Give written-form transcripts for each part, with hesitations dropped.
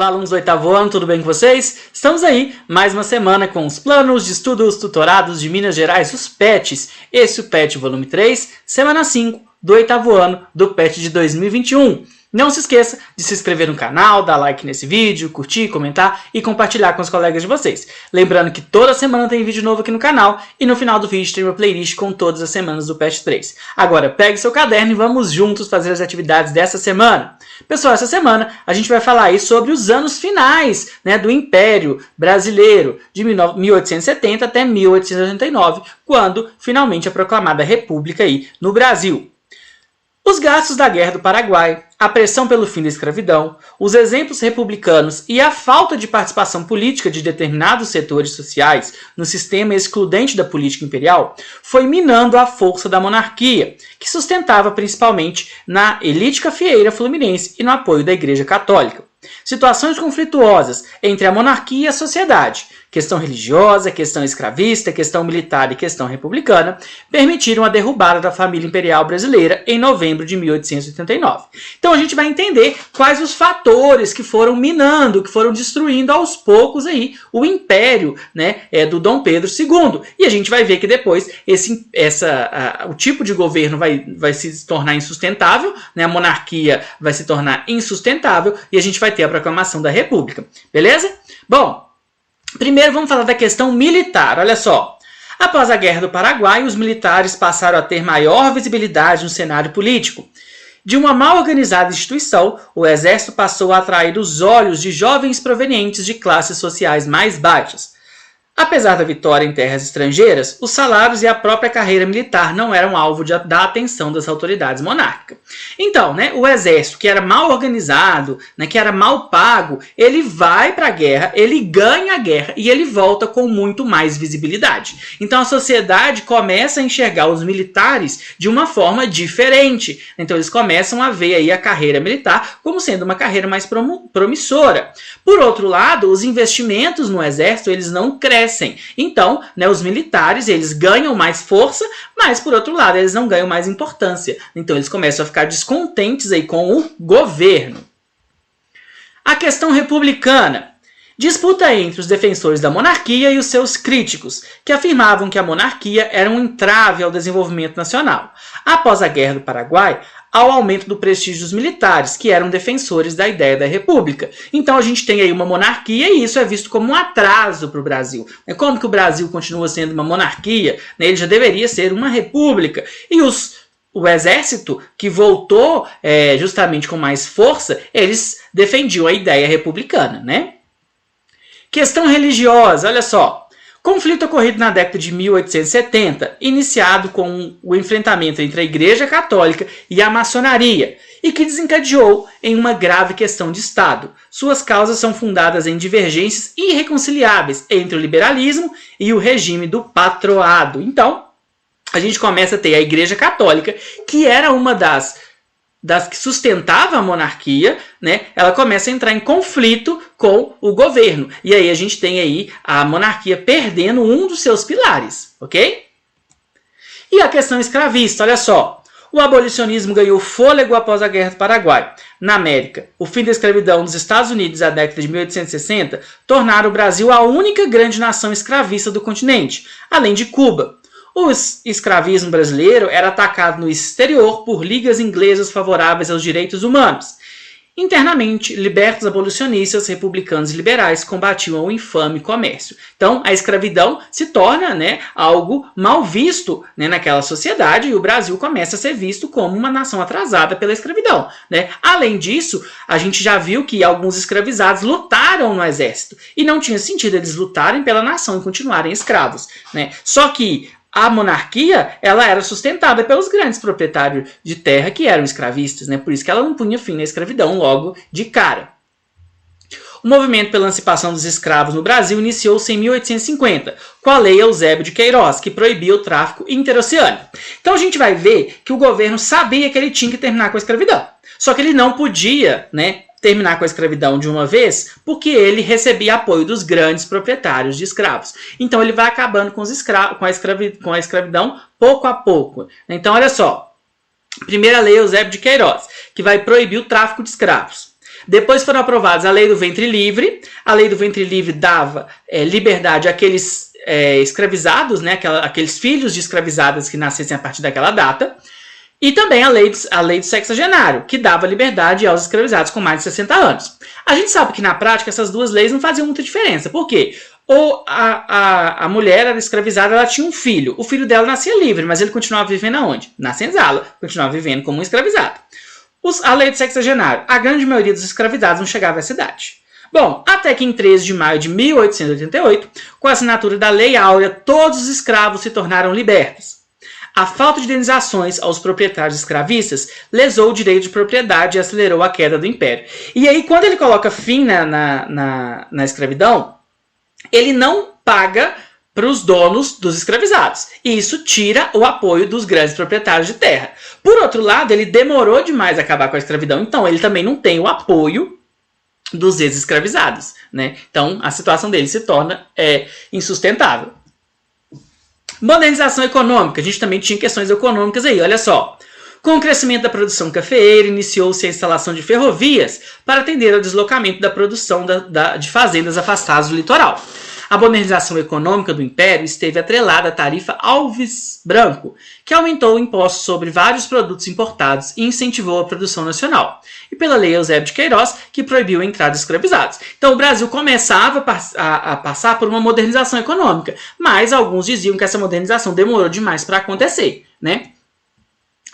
Olá, alunos do 8º ano, tudo bem com vocês? Estamos aí, mais uma semana com os planos de estudos tutorados de Minas Gerais, os PETs. Esse é o PET volume 3, semana 5 do 8º ano do PET de 2021. Não se esqueça de se inscrever no canal, dar like nesse vídeo, curtir, comentar e compartilhar com os colegas de vocês. Lembrando que toda semana tem vídeo novo aqui no canal e no final do vídeo tem uma playlist com todas as semanas do PET 3. Agora pegue seu caderno e vamos juntos fazer as atividades dessa semana. Pessoal, essa semana a gente vai falar aí sobre os anos finais, do Império Brasileiro, de 1870 até 1889, quando finalmente é proclamada a República aí no Brasil. Os gastos da Guerra do Paraguai, a pressão pelo fim da escravidão, os exemplos republicanos e a falta de participação política de determinados setores sociais no sistema excludente da política imperial foi minando a força da monarquia, que sustentava principalmente na elite cafieira fluminense e no apoio da Igreja Católica. Situações conflituosas entre a monarquia e a sociedade, questão religiosa, questão escravista, questão militar e questão republicana, permitiram a derrubada da família imperial brasileira em novembro de 1889. Então a gente vai entender quais os fatores que foram minando, que foram destruindo aos poucos aí o império do Dom Pedro II. E a gente vai ver que depois o tipo de governo vai se tornar insustentável, a monarquia vai se tornar insustentável e a gente vai ter a proclamação da República. Beleza? Bom, primeiro vamos falar da questão militar. Olha só. Após a Guerra do Paraguai, os militares passaram a ter maior visibilidade no cenário político. De uma mal organizada instituição, o Exército passou a atrair os olhos de jovens provenientes de classes sociais mais baixas. Apesar da vitória em terras estrangeiras, os salários e a própria carreira militar não eram alvo da atenção das autoridades monárquicas. Então, o exército, que era mal organizado, que era mal pago, ele vai para a guerra, ele ganha a guerra e ele volta com muito mais visibilidade. Então a sociedade começa a enxergar os militares de uma forma diferente. Então eles começam a ver aí a carreira militar como sendo uma carreira mais promissora. Por outro lado, os investimentos no exército, eles não crescem. Então, os militares, eles ganham mais força, mas, por outro lado, eles não ganham mais importância. Então, eles começam a ficar descontentes aí com o governo. A questão republicana. Disputa entre os defensores da monarquia e os seus críticos, que afirmavam que a monarquia era um entrave ao desenvolvimento nacional. Após a Guerra do Paraguai, ao aumento do prestígio dos militares, que eram defensores da ideia da república. Então a gente tem aí uma monarquia e isso é visto como um atraso para o Brasil. Como que o Brasil continua sendo uma monarquia? Ele já deveria ser uma república. E o exército, que voltou justamente com mais força, eles defendiam a ideia republicana, Questão religiosa, olha só. Conflito ocorrido na década de 1870, iniciado com o enfrentamento entre a Igreja Católica e a maçonaria, e que desencadeou em uma grave questão de Estado. Suas causas são fundadas em divergências irreconciliáveis entre o liberalismo e o regime do patroado. Então, a gente começa a ter a Igreja Católica, que era uma das que sustentava a monarquia, ela começa a entrar em conflito com o governo. E aí a gente tem aí a monarquia perdendo um dos seus pilares, ok? E a questão escravista, olha só. O abolicionismo ganhou fôlego após a Guerra do Paraguai. Na América, o fim da escravidão nos Estados Unidos na década de 1860 tornaram o Brasil a única grande nação escravista do continente, além de Cuba. O escravismo brasileiro era atacado no exterior por ligas inglesas favoráveis aos direitos humanos. Internamente, libertos abolicionistas, republicanos e liberais combatiam o infame comércio. Então, a escravidão se torna algo mal visto naquela sociedade e o Brasil começa a ser visto como uma nação atrasada pela escravidão. Além disso, a gente já viu que alguns escravizados lutaram no exército e não tinha sentido eles lutarem pela nação e continuarem escravos. Só que a monarquia, ela era sustentada pelos grandes proprietários de terra que eram escravistas, por isso que ela não punha fim na escravidão logo de cara. O movimento pela emancipação dos escravos no Brasil iniciou-se em 1850, com a Lei Eusébio de Queiroz, que proibia o tráfico interoceânico. Então a gente vai ver que o governo sabia que ele tinha que terminar com a escravidão, só que ele não podia, terminar com a escravidão de uma vez, porque ele recebia apoio dos grandes proprietários de escravos. Então ele vai acabando com a escravidão pouco a pouco. Então olha só, primeira lei Eusébio de Queiroz, que vai proibir o tráfico de escravos. Depois foram aprovadas a Lei do Ventre Livre. A Lei do Ventre Livre dava liberdade àqueles escravizados, né, aqueles filhos de escravizadas que nascessem a partir daquela data. E também a lei do sexagenário, que dava liberdade aos escravizados com mais de 60 anos. A gente sabe que na prática essas duas leis não faziam muita diferença. Por quê? Ou a mulher era escravizada, ela tinha um filho. O filho dela nascia livre, mas ele continuava vivendo aonde? Na senzala, continuava vivendo como um escravizado. A lei do sexagenário, a grande maioria dos escravizados não chegava a essa idade. Bom, até que em 13 de maio de 1888, com a assinatura da Lei Áurea, todos os escravos se tornaram libertos. A falta de indenizações aos proprietários escravistas lesou o direito de propriedade e acelerou a queda do império. E aí, quando ele coloca fim na escravidão, ele não paga para os donos dos escravizados. E isso tira o apoio dos grandes proprietários de terra. Por outro lado, ele demorou demais a acabar com a escravidão, então ele também não tem o apoio dos ex-escravizados, né? Então, a situação dele se torna insustentável. Modernização econômica. A gente também tinha questões econômicas aí, olha só. Com o crescimento da produção cafeeira, iniciou-se a instalação de ferrovias para atender ao deslocamento da produção de fazendas afastadas do litoral. A modernização econômica do Império esteve atrelada à tarifa Alves Branco, que aumentou o imposto sobre vários produtos importados e incentivou a produção nacional. E pela Lei Eusébio de Queiroz, que proibiu a entrada de escravizados. Então o Brasil começava a passar por uma modernização econômica, mas alguns diziam que essa modernização demorou demais para acontecer, né?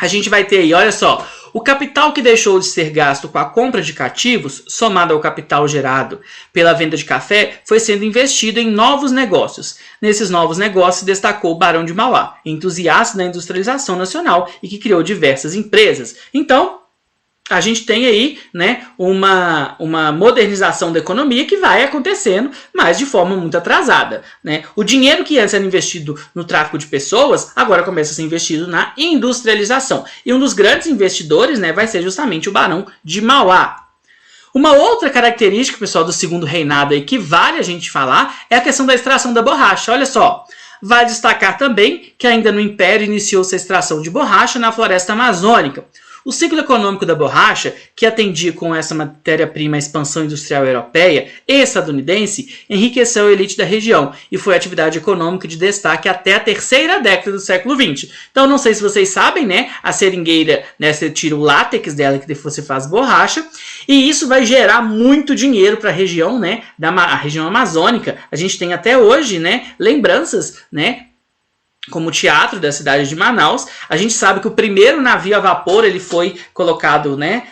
A gente vai ter aí, olha só, o capital que deixou de ser gasto com a compra de cativos, somado ao capital gerado pela venda de café, foi sendo investido em novos negócios. Nesses novos negócios destacou o Barão de Mauá, entusiasta da industrialização nacional e que criou diversas empresas. Então, a gente tem aí, né, uma modernização da economia que vai acontecendo, mas de forma muito atrasada, né? O dinheiro que antes era investido no tráfico de pessoas, agora começa a ser investido na industrialização. E um dos grandes investidores, né, vai ser justamente o Barão de Mauá. Uma outra característica, pessoal, do segundo reinado aí que vale a gente falar é a questão da extração da borracha. Olha só, vale destacar também que ainda no Império iniciou-se a extração de borracha na floresta amazônica. O ciclo econômico da borracha, que atendia com essa matéria-prima a expansão industrial europeia e estadunidense, enriqueceu a elite da região e foi a atividade econômica de destaque até a terceira década do século XX. Então, não sei se vocês sabem, né? A seringueira, né, você tira o látex dela que você faz borracha, e isso vai gerar muito dinheiro para a região, né? A região amazônica. A gente tem até hoje, né, lembranças, né? Como o teatro da cidade de Manaus. A gente sabe que o primeiro navio a vapor ele foi colocado, né,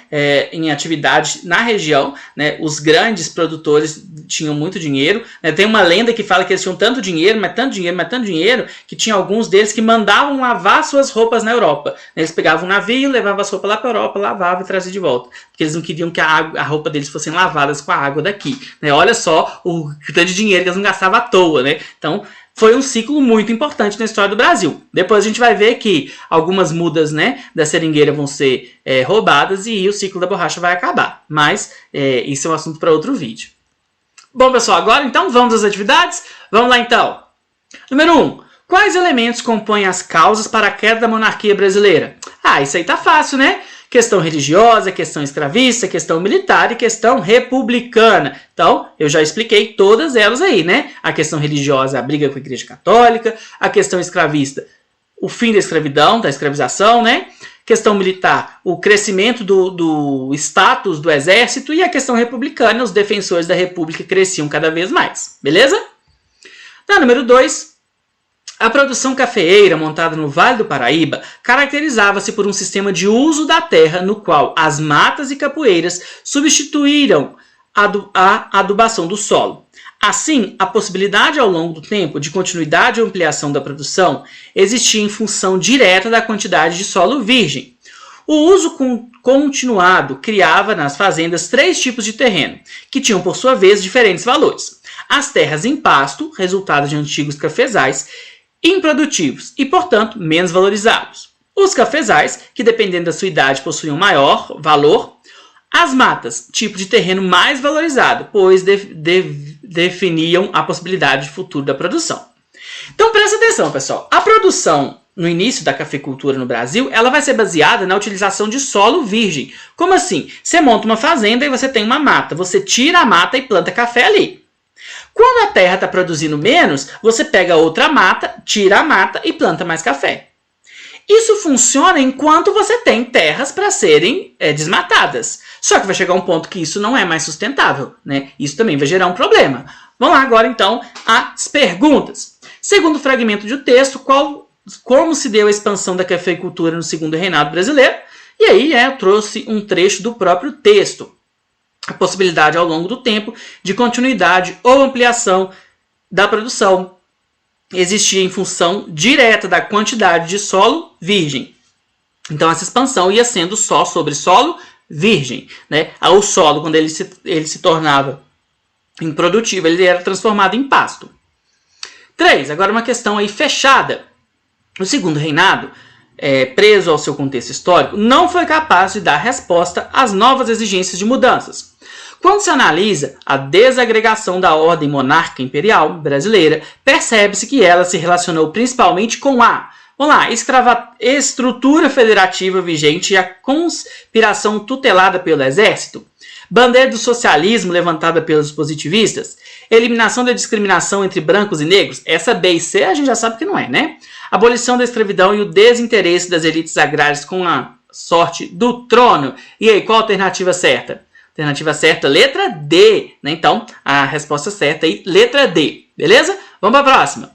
em atividade na região, né? Os grandes produtores tinham muito dinheiro, né? Tem uma lenda que fala que eles tinham tanto dinheiro, mas tanto dinheiro, mas tanto dinheiro, que tinha alguns deles que mandavam lavar suas roupas na Europa. Eles pegavam um navio, levavam as roupas lá para a Europa, lavavam e traziam de volta, porque eles não queriam que a roupa deles fossem lavadas com a água daqui, né? Olha só o tanto de dinheiro que eles não gastavam à toa, né? Então, foi um ciclo muito importante na história do Brasil. Depois a gente vai ver que algumas mudas, né, da seringueira vão ser roubadas e o ciclo da borracha vai acabar. Mas isso é um assunto para outro vídeo. Bom, pessoal, agora então vamos às atividades? Vamos lá então. Número 1. Quais elementos compõem as causas para a queda da monarquia brasileira? Ah, isso aí tá fácil, né? Questão religiosa, questão escravista, questão militar e questão republicana. Então, eu já expliquei todas elas aí, né? A questão religiosa, a briga com a Igreja Católica. A questão escravista, o fim da escravidão, da escravização, né? Questão militar, o crescimento do status do exército. E a questão republicana, os defensores da república cresciam cada vez mais. Beleza? Então, número 2. A produção cafeeira montada no Vale do Paraíba caracterizava-se por um sistema de uso da terra no qual as matas e capoeiras substituíram a adubação do solo. Assim, a possibilidade ao longo do tempo de continuidade ou ampliação da produção existia em função direta da quantidade de solo virgem. O uso continuado criava nas fazendas 3 tipos de terreno, que tinham por sua vez diferentes valores. As terras em pasto, resultado de antigos cafezais, improdutivos e, portanto, menos valorizados. Os cafezais, que dependendo da sua idade possuíam maior valor. As matas, tipo de terreno mais valorizado, pois definiam a possibilidade de futuro da produção. Então presta atenção, pessoal. A produção no início da cafeicultura no Brasil, ela vai ser baseada na utilização de solo virgem. Como assim? Você monta uma fazenda e você tem uma mata. Você tira a mata e planta café ali. Quando a terra está produzindo menos, você pega outra mata, tira a mata e planta mais café. Isso funciona enquanto você tem terras para serem desmatadas. Só que vai chegar um ponto que isso não é mais sustentável, né? Isso também vai gerar um problema. Vamos lá agora então às perguntas. Segundo o fragmento do texto, como se deu a expansão da cafeicultura no segundo reinado brasileiro? E aí eu trouxe um trecho do próprio texto. A possibilidade ao longo do tempo de continuidade ou ampliação da produção existia em função direta da quantidade de solo virgem. Então essa expansão ia sendo só sobre solo virgem, né? O solo, quando ele se tornava improdutivo, ele era transformado em pasto. 3. Agora uma questão aí fechada. O segundo reinado, preso ao seu contexto histórico, não foi capaz de dar resposta às novas exigências de mudanças. Quando se analisa a desagregação da ordem monárquica imperial brasileira, percebe-se que ela se relacionou principalmente com a estrutura federativa vigente e a conspiração tutelada pelo exército, bandeira do socialismo levantada pelos positivistas, eliminação da discriminação entre brancos e negros, essa B e C a gente já sabe que não é, né? Abolição da escravidão e o desinteresse das elites agrárias com a sorte do trono. E aí, qual a alternativa certa? Alternativa certa, letra D, né? Então, a resposta certa aí, letra D, beleza? Vamos para a próxima.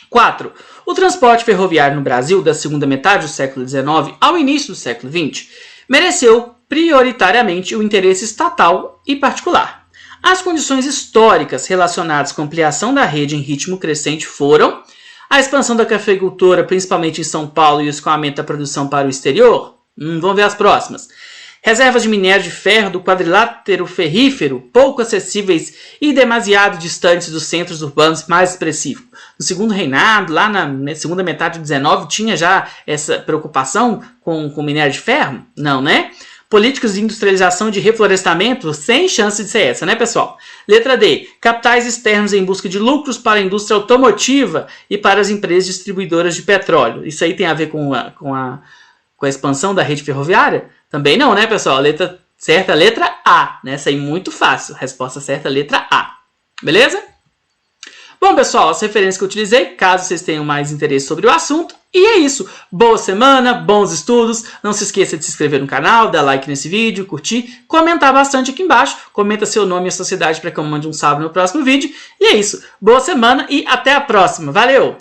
4. O transporte ferroviário no Brasil da segunda metade do século XIX ao início do século XX mereceu prioritariamente o interesse estatal e particular. As condições históricas relacionadas com a ampliação da rede em ritmo crescente foram a expansão da cafeicultura, principalmente em São Paulo, e o escoamento da produção para o exterior. Vamos ver as próximas. Reservas de minério de ferro do quadrilátero ferrífero, pouco acessíveis e demasiado distantes dos centros urbanos mais expressivos. No segundo reinado, lá na segunda metade do 19, tinha já essa preocupação com minério de ferro? Não, né? Políticas de industrialização e de reflorestamento, sem chance de ser essa, né, pessoal? Letra D. Capitais externos em busca de lucros para a indústria automotiva e para as empresas distribuidoras de petróleo. Isso aí tem a ver com a expansão da rede ferroviária? Também não, né, pessoal? Letra certa, letra A. Né? Essa aí muito fácil. Resposta certa, letra A. Beleza? Bom, pessoal, as referências que eu utilizei, caso vocês tenham mais interesse sobre o assunto. E é isso. Boa semana, bons estudos. Não se esqueça de se inscrever no canal, dar like nesse vídeo, curtir, comentar bastante aqui embaixo. Comenta seu nome e a sua cidade para que eu mande um salve no próximo vídeo. E é isso. Boa semana e até a próxima. Valeu!